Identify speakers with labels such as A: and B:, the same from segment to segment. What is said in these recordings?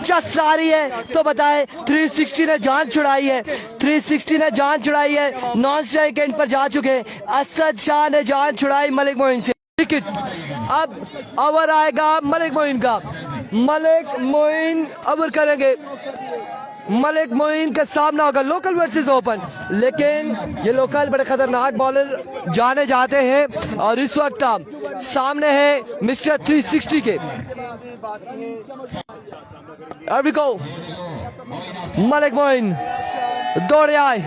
A: Just आ रही है तो बताए 360 ने जान छुड़ाई है, 360 ने जान छुड़ाई है, नॉन स्ट्राइक एंड पर जा चुके हैं। असद शाह ने जान छुड़ाई मलिक मोइन से। विकेट, अब ओवर आएगा मलिक मोइन का। मलिक मोइन ओवर करेंगे, मलिक मोइन का सामना होगा लोकल वर्सेस ओपन, लेकिन ये लोकल बड़े खतरनाक बॉलर जाने जाते हैं और इस वक्त सामने है मिस्टर 360 के। अभी को मलिक मोइन दौड़े आए,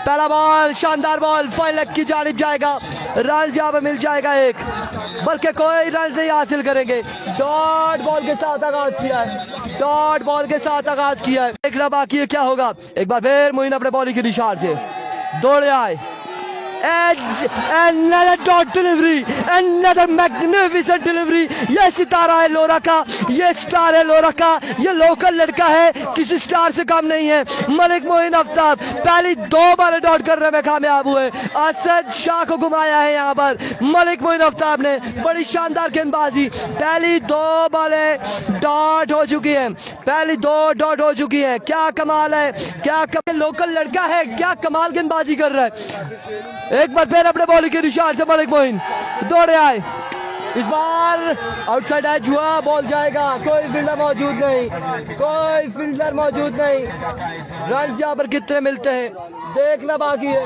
A: पहला बॉल शानदार बॉल, फाइन लेग की जानिब जाएगा, रन यहाँ पे मिल जाएगा एक, बल्कि कोई रन नहीं हासिल करेंगे। डॉट बॉल के साथ आगाज किया है, डॉट बॉल के साथ आगाज किया है। देखना बाकी है क्या होगा। एक बार फिर मोइन अपने बॉलिंग के निशान से दौड़े आए, another dot delivery, another magnificent delivery। ये सितारा है लोरा का, ये स्टार है लोरा का, ये लोकल लड़का है, किसी स्टार से कम नहीं है। मलिक मोइन आफ्ताब पहली 2 बॉलें डॉट करने में कामयाब हुए, असद शाह को घुमाया है यहाँ पर मलिक मोइन आफ्ताब ने। बड़ी शानदार गेंदबाजी, पहली 2 बॉलें डॉट हो चुकी है, पहली 2 डॉट हो चुकी है। क्या कमाल है, क्या लोकल लड़का है, क्या कमाल गेंदबाजी कर रहा है। एक बार फिर अपने बॉलिंग के निशान से मलिक मोइन दौड़े आए, इस बार आउटसाइड एज हुआ, बॉल जाएगा, कोई फील्डर मौजूद नहीं, कोई फील्डर मौजूद नहीं। रन यहाँ पर कितने मिलते हैं देखना बाकी है,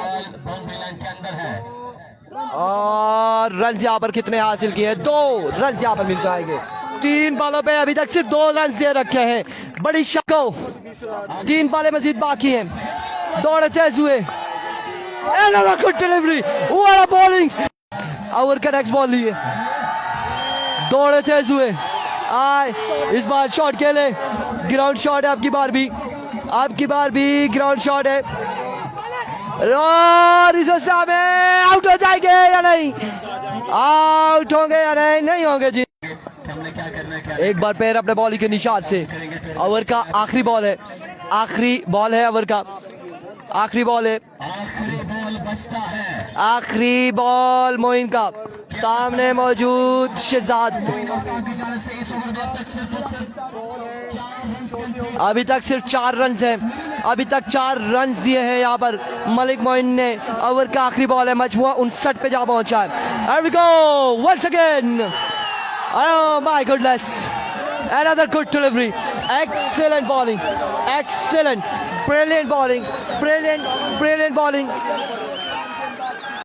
A: और रन यहाँ पर कितने हासिल किए, 2 रन यहाँ पर मिल जाएंगे। 3 बॉलों पे अभी तक सिर्फ 2 रन दे रखे हैं, बड़ी शको 3 बॉलें मजीद बाकी हैं। दौड़े तेज हुए, another good delivery, what a bowling। Over का नेक्स्ट बॉल लिए, दौड़े तेज हुए आए, इस बार शॉट खेले, ग्राउंड शॉट है आपकी बार भी, आपकी बार भी ग्राउंड शॉट है, और इस अवस्था में आउट हो जाएंगे या नहीं, आउट होंगे या नहीं, नहीं होंगे जी। एक बार पैर अपने बॉलिंग के निशान से, ओवर का आखिरी बॉल है, आखिरी बॉल है ओवर का, आखिरी बॉल है, आखिरी बॉल मोइन का, सामने मौजूद शहजाद। अभी तक सिर्फ 4 रन हैं, अभी तक 4 रन दिए हैं यहाँ पर मलिक मोइन ने। ओवर का आखिरी बॉल है, मजमुआ 59 पे जा पहुंचा है। Here we go once again, oh my goodness, another good delivery, excellent bowling, excellent, brilliant bowling, brilliant bowling।